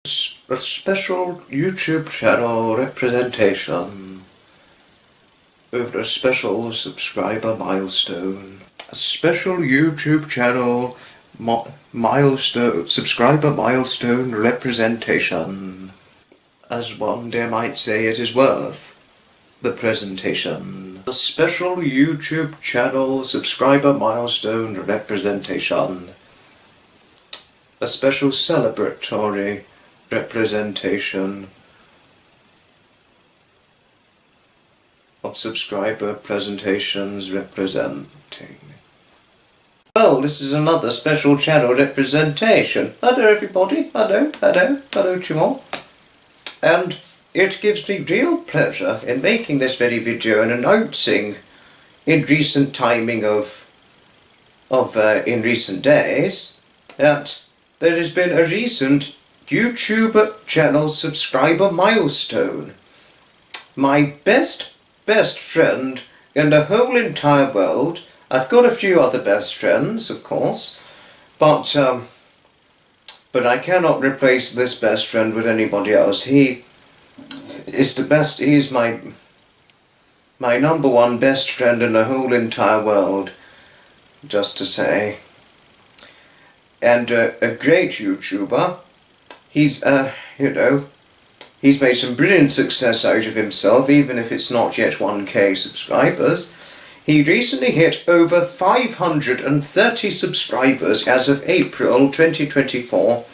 A special YouTube channel representation over a special subscriber milestone. A special YouTube channel milestone subscriber milestone representation. As one dare might say, it is worth the presentation. A special YouTube channel subscriber milestone representation. A special celebratory representation of subscriber presentations representing. Well, this is another special channel representation. Hello everybody, hello to you all. And it gives me real pleasure in making this very video and announcing in recent timing in recent days that there has been a recent YouTube channel subscriber milestone. My best friend in the whole entire world. I've got a few other best friends, of course, but I cannot replace this best friend with anybody else. He is the best. He is my number one best friend in the whole entire world, just to say. And a great YouTuber. He's he's made some brilliant success out of himself, even if it's not yet 1K subscribers. He recently hit over 530 subscribers as of April 2024.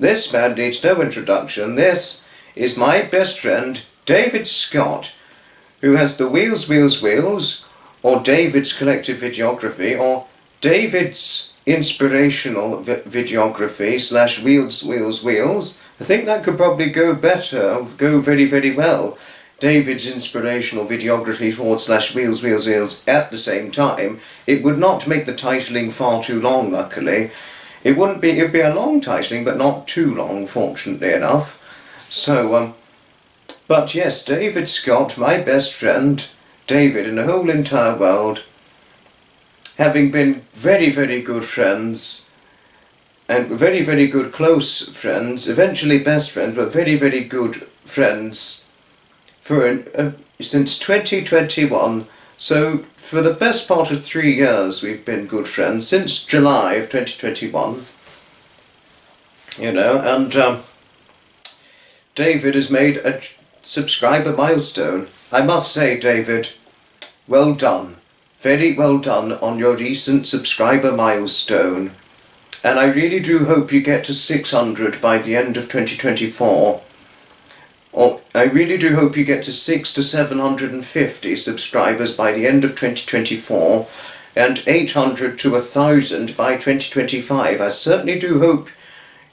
This man needs no introduction. This is my best friend, David Scott, who has the Wheels, or David's Collective Videography, or David's Inspirational Videography / Wheels. I think that could probably go better, go very well. David's Inspirational Videography / Wheels at the same time. It would not make the titling far too long, luckily. It'd be a long titling, but not too long, fortunately enough. So, but yes, David Scott, my best friend, David in the whole entire world, having been very good friends, and very good close friends, eventually best friends, but very good friends for since 2021. So for the best part of 3 years we've been good friends, since July of 2021, and David has made a subscriber milestone. I must say, David, well done. Very well done on your recent subscriber milestone. And I really do hope you get to 600 by the end of 2024. Or I really do hope you get to 600 to 750 subscribers by the end of 2024, and 800 to 1,000 by 2025. I certainly do hope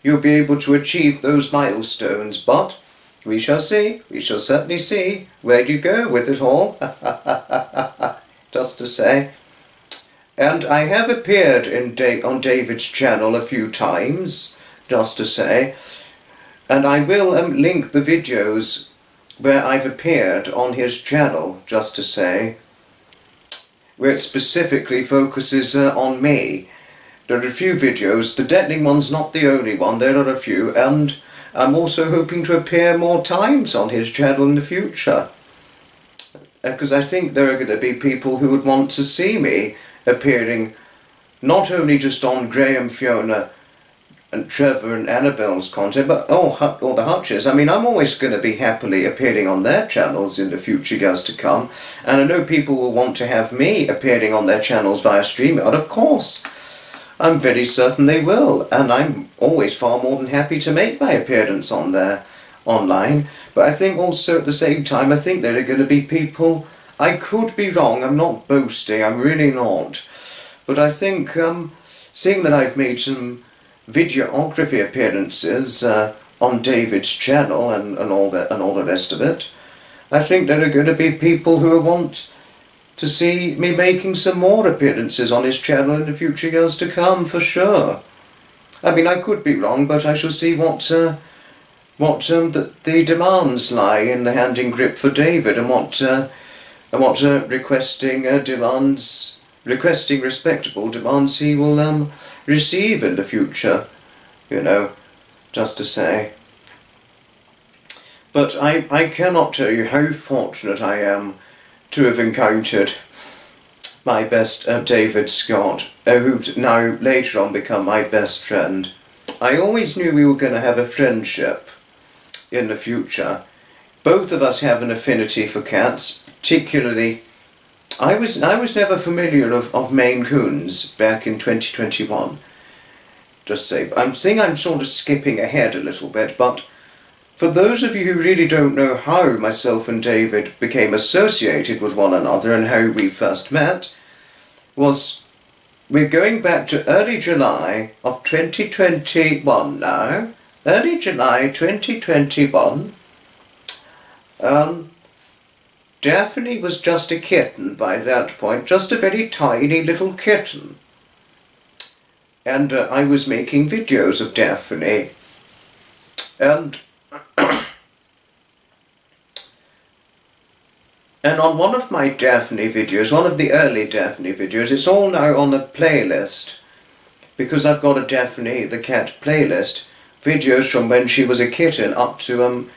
you'll be able to achieve those milestones, but we shall see. We shall certainly see where you go with it all. Just to say. And I have appeared on David's channel a few times, just to say, and I will link the videos where I've appeared on his channel, just to say, where it specifically focuses on me. There are a few videos. The Detling one's not the only one, there are a few, and I'm also hoping to appear more times on his channel in the future. Because I think there are going to be people who would want to see me appearing not only just on Graham, Fiona and Trevor and Annabelle's content, but all the Hutches. I mean, I'm always going to be happily appearing on their channels in the future years to come, and I know people will want to have me appearing on their channels via StreamYard. Of course, I'm very certain they will, and I'm always far more than happy to make my appearance on there online. But I think also at the same time, I think there are going to be people, I could be wrong, I'm not boasting, I'm really not, but I think seeing that I've made some videography appearances on David's channel and all the rest of it, I think there are going to be people who want to see me making some more appearances on his channel in the future years to come, for sure. I mean, I could be wrong, but I shall see what the demands lie in the hand in grip for David, and what requesting respectable demands he will receive in the future, just to say. But I cannot tell you how fortunate I am to have encountered my best David Scott, who's now later on become my best friend. I always knew we were going to have a friendship in the future. Both of us have an affinity for cats, particularly. I was never familiar of Maine Coons back in 2021. Just say, I'm sort of skipping ahead a little bit, but for those of you who really don't know how myself and David became associated with one another and how we first met, we're going back to early July of 2021 now. Early July 2021. Daphne was just a kitten by that point, just a very tiny little kitten. And I was making videos of Daphne. And and on one of my Daphne videos, one of the early Daphne videos, it's all now on a playlist, because I've got a Daphne the Cat playlist, videos from when she was a kitten up to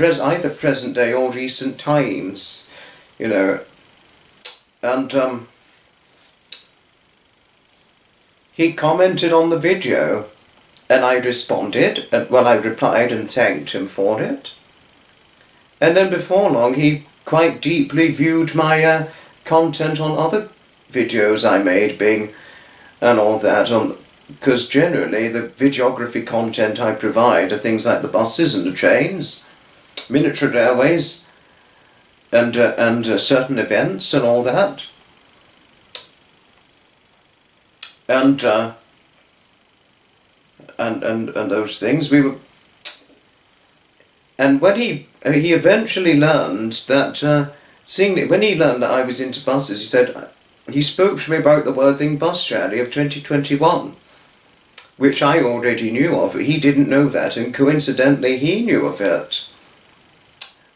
either present day or recent times, you know. And he commented on the video, and I responded, I replied and thanked him for it. And then before long he quite deeply viewed my content on other videos I made, and all that, because generally the videography content I provide are things like the buses and the trains, miniature railways, and certain events and all that. And those things and when he eventually learned that when he learned that I was into buses, he spoke to me about the Worthing Bus Rally of 2021, which I already knew of. He didn't know that, and coincidentally he knew of it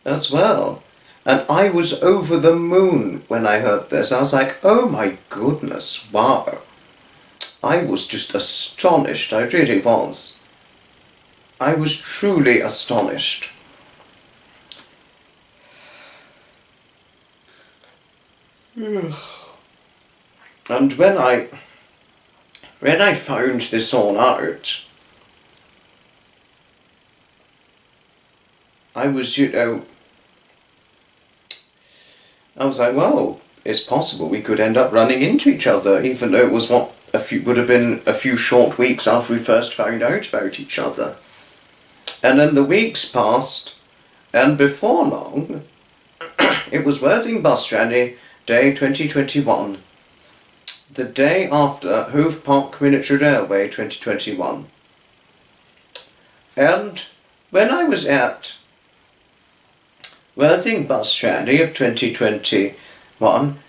as well. And I was over the moon when I heard this. I was like, oh my goodness, wow. I was just astonished, I really was. I was truly astonished. And when I found this all out, I was like, well, it's possible we could end up running into each other, even though it was would have been a few short weeks after we first found out about each other. And then the weeks passed, and before long, it was Worthing Bus Rally Day 2021, the day after Hove Park Miniature Railway 2021. And when I was at Worthing Bus Rally of 2021,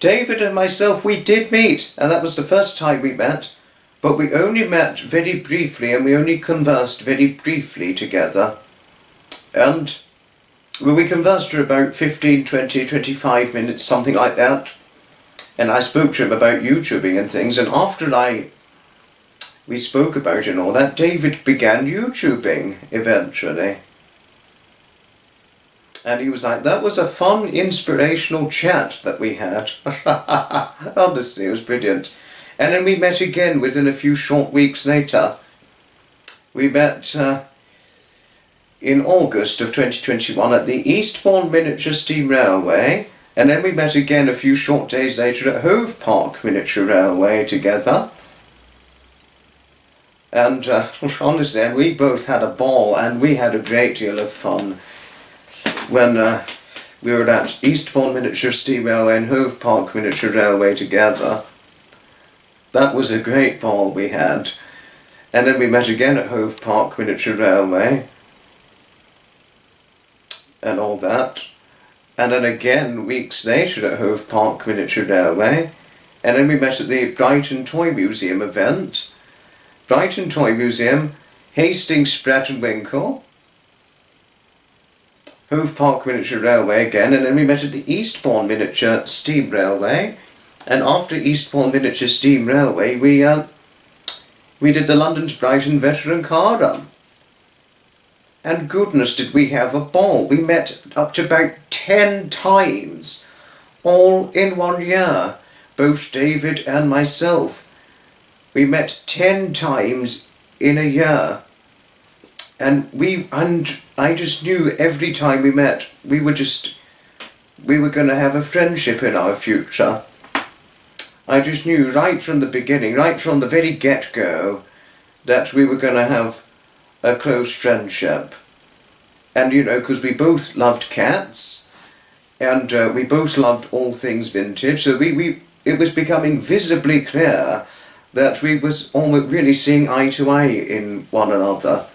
David and myself, we did meet, and that was the first time we met. But we only met very briefly, and we only conversed very briefly together. And we conversed for about 15, 20, 25 minutes, something like that. And I spoke to him about YouTubing and things, and after we spoke about it and all that, David began YouTubing eventually. And he was like, that was a fun, inspirational chat that we had. Honestly, it was brilliant. And then we met again within a few short weeks later. We met in August of 2021 at the Eastbourne Miniature Steam Railway, and then we met again a few short days later at Hove Park Miniature Railway together. And honestly, and we both had a ball, and we had a great deal of fun when we were at Eastbourne Miniature Steam Railway and Hove Park Miniature Railway together. That was a great ball we had. And then we met again at Hove Park Miniature Railway and all that. And then again weeks later at Hove Park Miniature Railway. And then we met at the Brighton Toy Museum event. Brighton Toy Museum, Hastings, Spratt and Winkle. Hove Park Miniature Railway again. And then we met at the Eastbourne Miniature Steam Railway. And after Eastbourne Miniature Steam Railway, we did the London to Brighton Veteran Car Run. And goodness did we have a ball. We met up to about 10 times, all in 1 year, both David and myself. We met 10 times in a year. And I just knew every time we met, we were going to have a friendship in our future. I just knew right from the beginning, right from the very get-go, that we were going to have a close friendship. And because we both loved cats, and we both loved all things vintage, so it was becoming visibly clear that we was almost really seeing eye to eye in one another.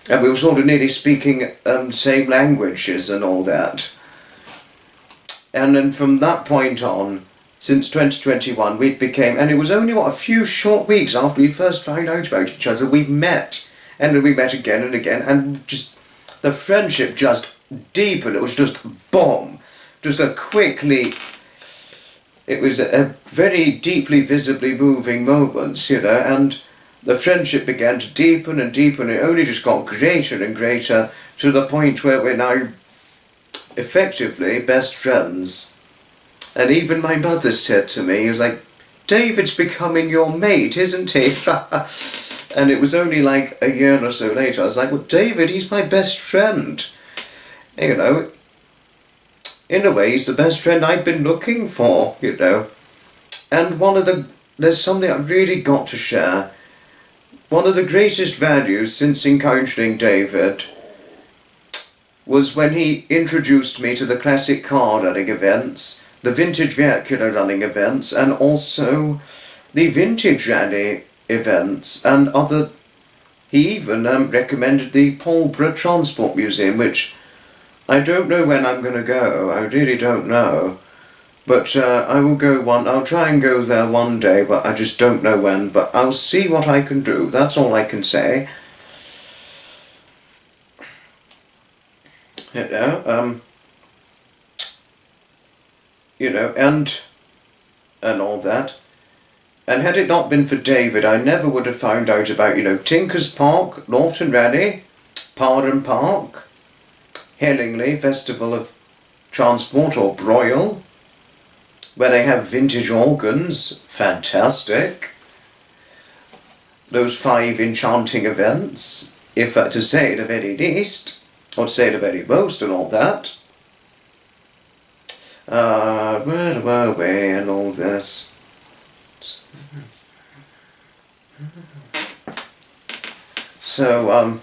And we were sort of nearly speaking same languages and all that. And then from that point on, since 2021, and it was only, a few short weeks after we first found out about each other, we met. And then we met again and again, and just, the friendship just deepened. It was just boom. Just it was a very deeply, visibly moving moment, and the friendship began to deepen and deepen. It only just got greater and greater to the point where we're now effectively best friends. And even my mother said to me, he was like, David's becoming your mate, isn't he? And it was only like a year or so later, I was like, well, David, he's my best friend. In a way, he's the best friend I've been looking for, And there's something I've really got to share. One of the greatest values since encountering David was when he introduced me to the classic car running events, the vintage vehicular running events, and also the vintage rally events, and he even recommended the Polborough Transport Museum, which I don't know when I'm going to go. I really don't know. But I'll try and go there one day, but I just don't know when. But I'll see what I can do. That's all I can say. And all that. And had it not been for David, I never would have found out about, Tinkers Park, Norton Rally, Pardon Park, Hellingly Festival of Transport, or Broyle, where they have vintage organs, fantastic. Those 5 enchanting events, if to say the very least, or to say the very most, and all that. Where were we and all this? So,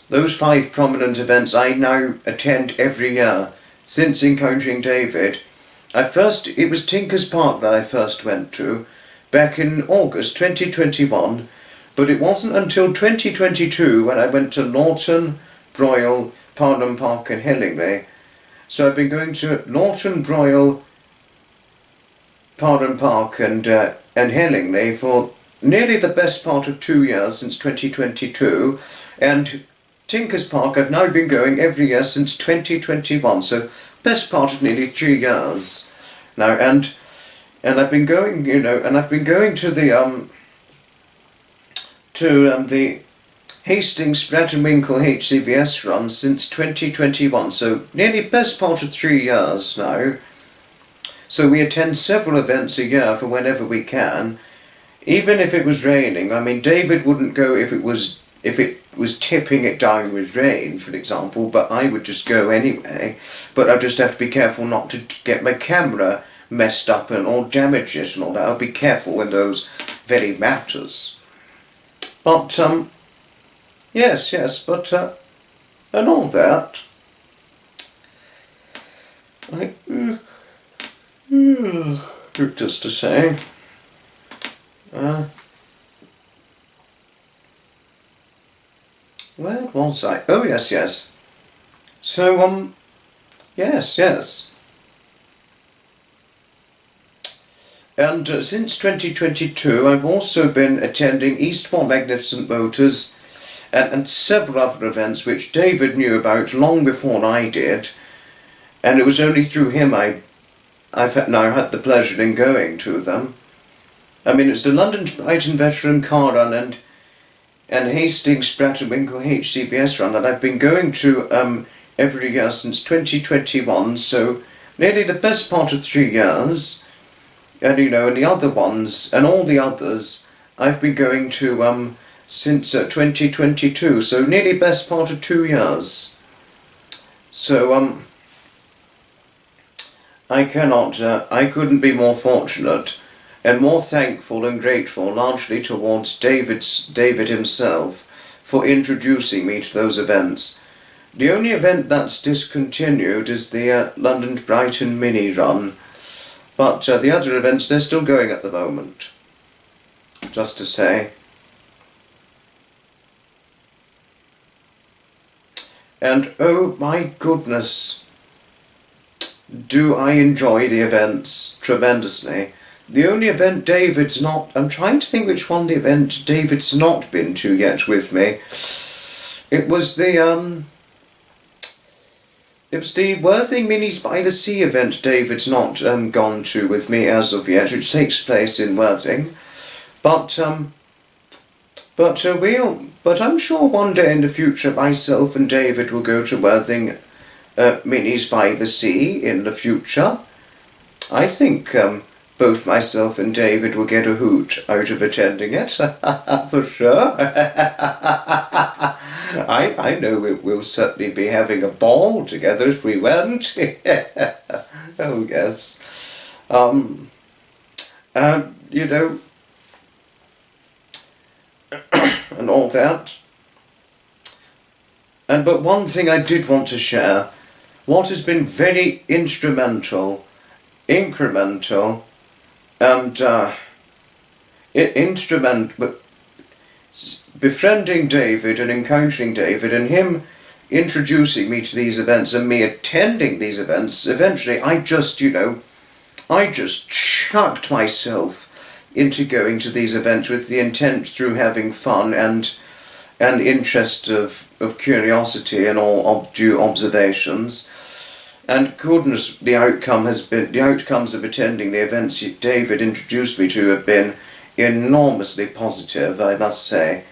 those 5 prominent events I now attend every year since encountering David. It was Tinkers Park that I first went to back in August 2021, but it wasn't until 2022 when I went to Lawton, Broyle, Pardon Park and Hellingly. So I've been going to Lawton, Broyle, Pardon Park and Hellingly for nearly the best part of 2 years since 2022, and Tinkers Park I've now been going every year since 2021, so best part of nearly 3 years now, and I've been going, and I've been going to the Hastings Spratt and Winkle HCVS run since 2021, so nearly best part of 3 years now. So we attend several events a year for whenever we can, even if it was raining. I mean, David wouldn't go if it was tipping it down with rain, for example, but I would just go anyway. But I just have to be careful not to get my camera messed up or damage it and all that. I'll be careful in those very matters. But yes, but and all that. Just to say. Where was I? Oh, yes. So, yes. And since 2022, I've also been attending Eastbourne Magnificent Motors and several other events which David knew about long before I did. And it was only through him I've now had the pleasure in going to them. I mean, it's the London Brighton Veteran Car Run, and Hastings, Spratt and Winkle HCBS run that I've been going to every year since 2021, so nearly the best part of 3 years. And and the other ones, and all the others, I've been going to since 2022, so nearly best part of 2 years. So I couldn't be more fortunate and more thankful and grateful, largely towards David himself, for introducing me to those events. The only event that's discontinued is the London to Brighton mini run, but the other events, they're still going at the moment, just to say. And oh my goodness, do I enjoy the events tremendously. The only event David's not... I'm trying to think which one the event David's not been to yet with me. It was the Worthing Minis by the Sea event David's not gone to with me as of yet, which takes place in Worthing. But I'm sure one day in the future myself and David will go to Worthing Minis by the Sea in the future. I think both myself and David will get a hoot out of attending it, for sure. I know we'll certainly be having a ball together if we went. Oh yes. And all that. But one thing I did want to share, what has been very incremental, and befriending David and encountering David and him introducing me to these events and me attending these events, eventually I just chucked myself into going to these events with the intent through having fun and interest of curiosity and all due observations. And goodness, the outcomes of attending the events David introduced me to have been enormously positive, I must say.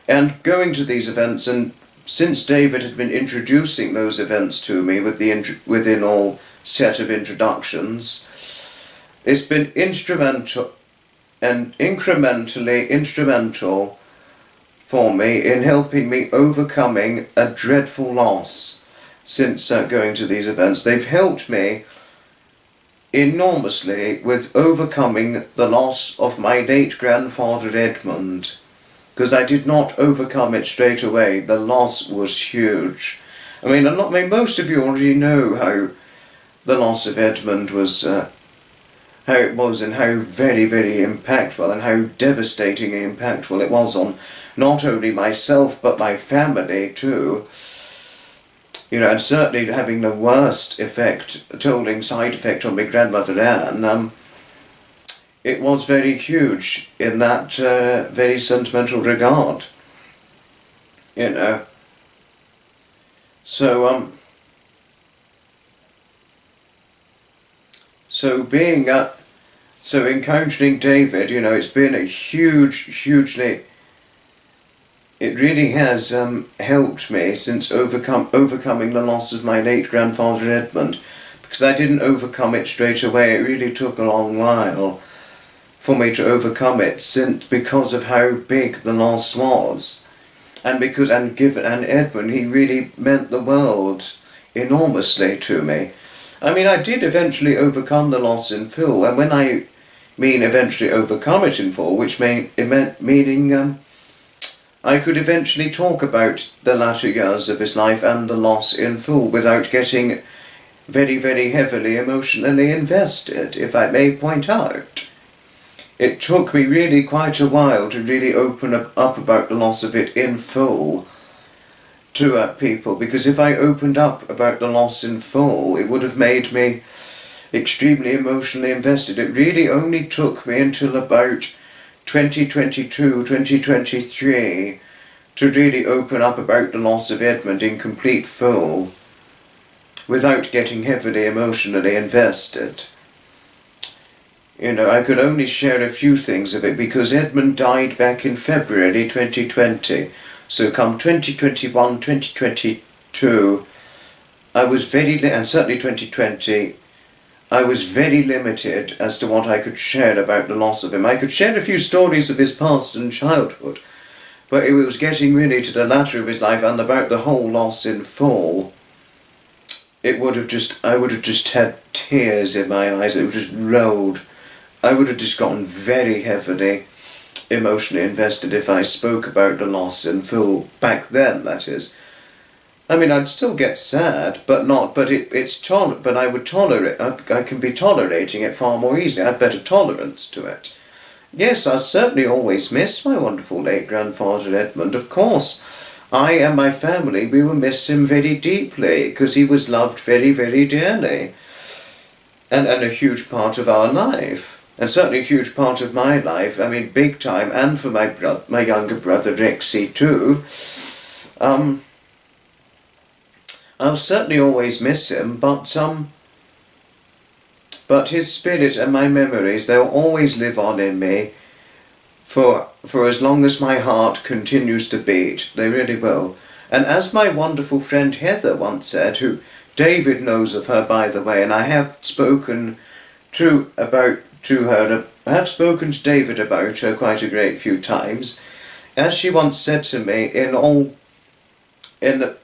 And going to these events, and since David had been introducing those events to me within all set of introductions, it's been instrumental and incrementally instrumental for me in helping me overcoming a dreadful loss. Since going to these events, they've helped me enormously with overcoming the loss of my late grandfather Edmund, because I did not overcome it straight away. The loss was huge. I mean, most of you already know how the loss of Edmund was, how it was, and how very, very impactful and how devastatingly impactful it was on not only myself but my family too. And certainly having the worst tolling side effect on my grandmother Anne, it was very huge in that very sentimental regard, So, so encountering David, it's been a hugely... It really has helped me since overcoming the loss of my late grandfather Edmund, because I didn't overcome it straight away. It really took a long while for me to overcome it, because of how big the loss was, and Edmund, he really meant the world enormously to me. I mean, I did eventually overcome the loss in full, and when I mean eventually overcome it in full, which meaning I could eventually talk about the latter years of his life and the loss in full without getting very, very heavily emotionally invested, if I may point out. It took me really quite a while to really open up about the loss of it in full to people, because if I opened up about the loss in full, it would have made me extremely emotionally invested. It really only took me until about 2022, 2023 to really open up about the loss of Edmund in complete full without getting heavily emotionally invested. You know, I could only share a few things of it because Edmund died back in February 2020. So come 2021, 2022, I was and certainly 2020, I was very limited as to what I could share about the loss of him. I could share a few stories of his past and childhood, but it was getting really to the latter of his life and about the whole loss in full. I would have just had tears in my eyes. It would just rolled. I would have just gotten very heavily emotionally invested if I spoke about the loss in full back then, that is. I mean, I'd still get sad, but I would tolerate, I can be tolerating it far more easily. I have better tolerance to it. Yes, I certainly always miss my wonderful late grandfather Edmund, of course. I and my family, we will miss him very deeply, because he was loved very, very dearly. And a huge part of our life. And certainly a huge part of my life, I mean, big time, and for my younger brother Rexy too. I'll certainly always miss him, but his spirit and my memories, they'll always live on in me for as long as my heart continues to beat. They really will. And as my wonderful friend Heather once said, who David knows of her, by the way, and I have spoken to David about her quite a great few times. As she once said to me, in the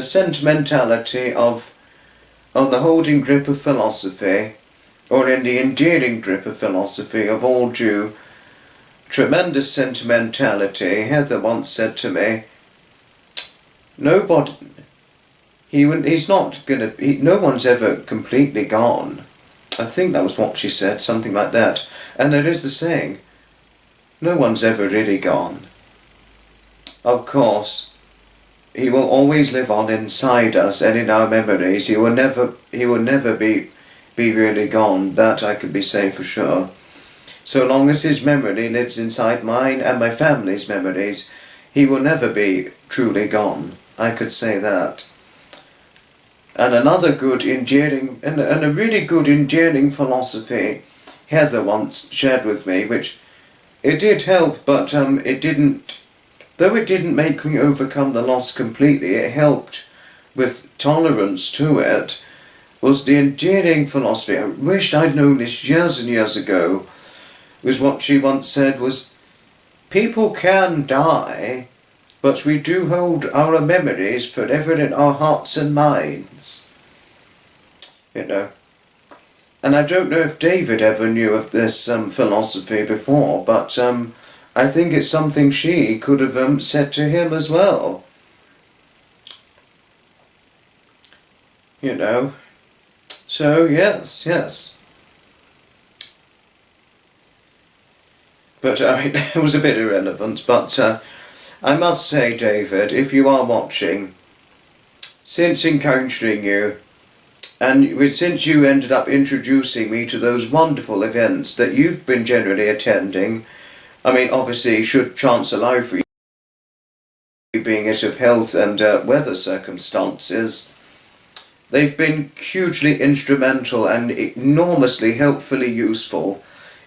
sentimentality of the holding grip of philosophy, or in the endearing grip of philosophy of all due tremendous sentimentality, Heather once said to me, no one's ever completely gone. I think that was what she said, something like that. And it is the saying, no one's ever really gone. Of course, he will always live on inside us and in our memories. He will never be really gone. That I can be saying for sure. So long as his memory lives inside mine and my family's memories, he will never be truly gone. I could say that. And another good endearing and a really good endearing philosophy Heather once shared with me, which it did help, but it didn't make me overcome the loss completely, it helped with tolerance to it, was the endearing philosophy. I wished I'd known this years and years ago, was what she once said was, people can die, but we do hold our memories forever in our hearts and minds. You know. And I don't know if David ever knew of this philosophy before, but I think it's something she could have said to him as well. You know. So, yes. But, I mean, it was a bit irrelevant, but I must say, David, if you are watching, since encountering you, and since you ended up introducing me to those wonderful events that you've been generally attending, I mean, obviously, should chance allow for you, being it of health and weather circumstances, they've been hugely instrumental and enormously helpfully useful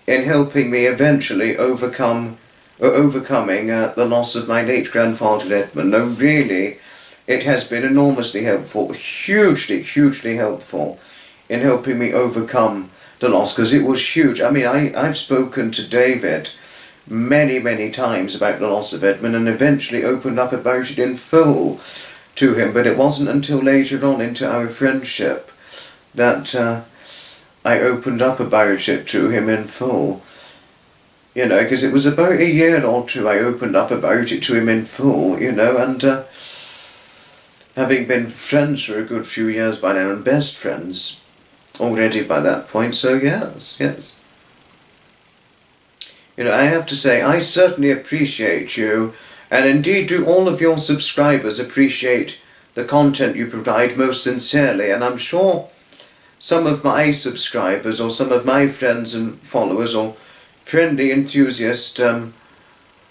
in helping me eventually overcoming the loss of my late grandfather Edmund. No, really, it has been enormously helpful, hugely helpful in helping me overcome the loss, because it was huge. I mean, I've spoken to David many times about the loss of Edmund and eventually opened up about it in full to him, but it wasn't until later on into our friendship that I opened up about it to him in full. You know, because it was about a year or two I opened up about it to him in full, you know, and having been friends for a good few years by now and best friends already by that point, so yes. You know, I have to say, I certainly appreciate you, and indeed do all of your subscribers appreciate the content you provide most sincerely, and I'm sure some of my subscribers or some of my friends and followers or friendly enthusiast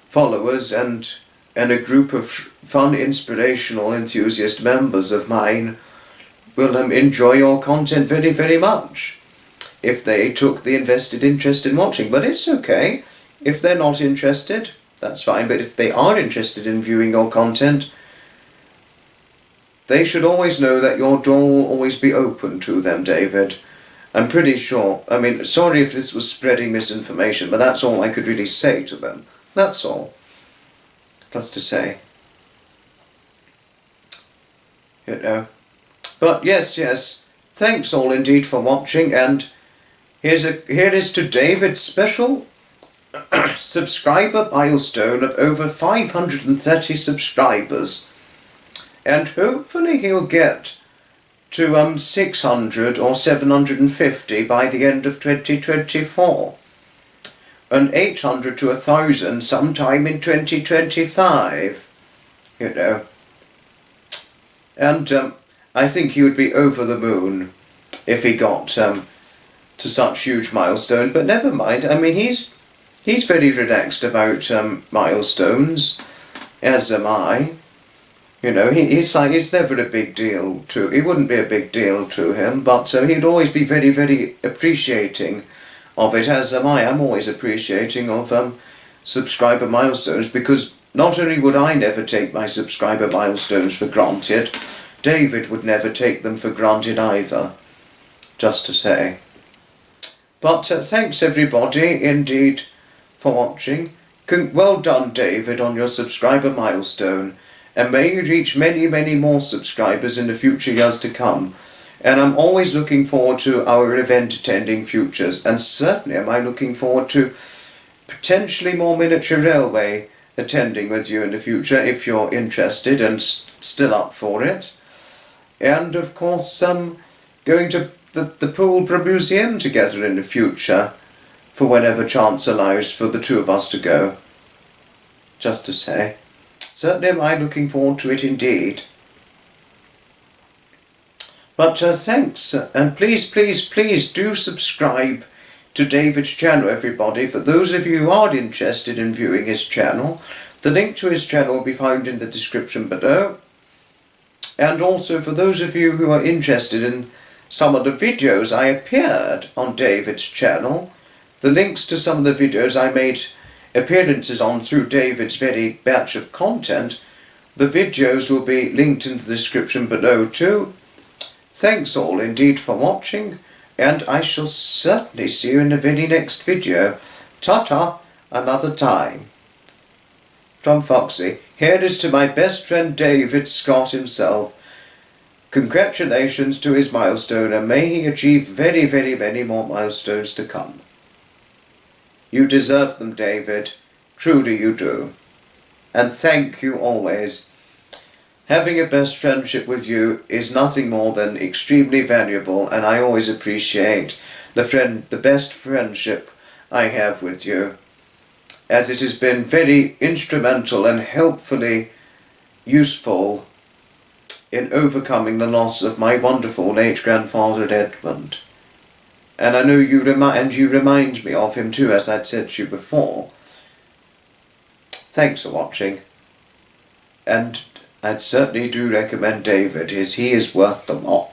followers and a group of fun, inspirational enthusiast members of mine will enjoy your content very, very much if they took the invested interest in watching. But it's okay. If they're not interested, that's fine. But if they are interested in viewing your content, they should always know that your door will always be open to them, David. I'm pretty sure. I mean, sorry if this was spreading misinformation, but that's all I could really say to them. That's all. Just to say. You know. But yes. Thanks all indeed for watching, and here is to David's special subscriber milestone of over 530 subscribers. And hopefully he'll get to 600 or 750 by the end of 2024. And 800 to 1,000 sometime in 2025. You know. And I think he would be over the moon if he got to such huge milestones. But never mind. I mean, he's very relaxed about milestones, as am I. You know, he's like, it's never a big deal to, it wouldn't be a big deal to him, but he'd always be very, very appreciating of it, as am I. I'm always appreciating of subscriber milestones, because not only would I never take my subscriber milestones for granted, David would never take them for granted either, just to say. But thanks everybody indeed for watching. Well done, David, on your subscriber milestone. And may you reach many, many more subscribers in the future years to come. And I'm always looking forward to our event attending futures. And certainly am I looking forward to potentially more miniature railway attending with you in the future, if you're interested and still up for it. And of course, going to the Poolborough Museum together in the future, for whenever chance allows for the two of us to go. Just to say. Certainly am I looking forward to it indeed. But thanks, and please do subscribe to David's channel, everybody. For those of you who are interested in viewing his channel, the link to his channel will be found in the description below. And also for those of you who are interested in some of the videos I appeared on David's channel, the links to some of the videos I made appearances on through David's very batch of content, the videos will be linked in the description below too. Thanks all indeed for watching, and I shall certainly see you in the very next video. Ta-ta, another time. From Foxy, here is to my best friend David Scott himself. Congratulations to his milestone, and may he achieve very, very many more milestones to come. You deserve them, David. Truly you do. And thank you always. Having a best friendship with you is nothing more than extremely valuable, and I always appreciate the best friendship I have with you, as it has been very instrumental and helpfully useful in overcoming the loss of my wonderful late grandfather Edmund. And I know you remind me of him too, as I'd said to you before. Thanks for watching. And I'd certainly do recommend David, as he is worth the watch.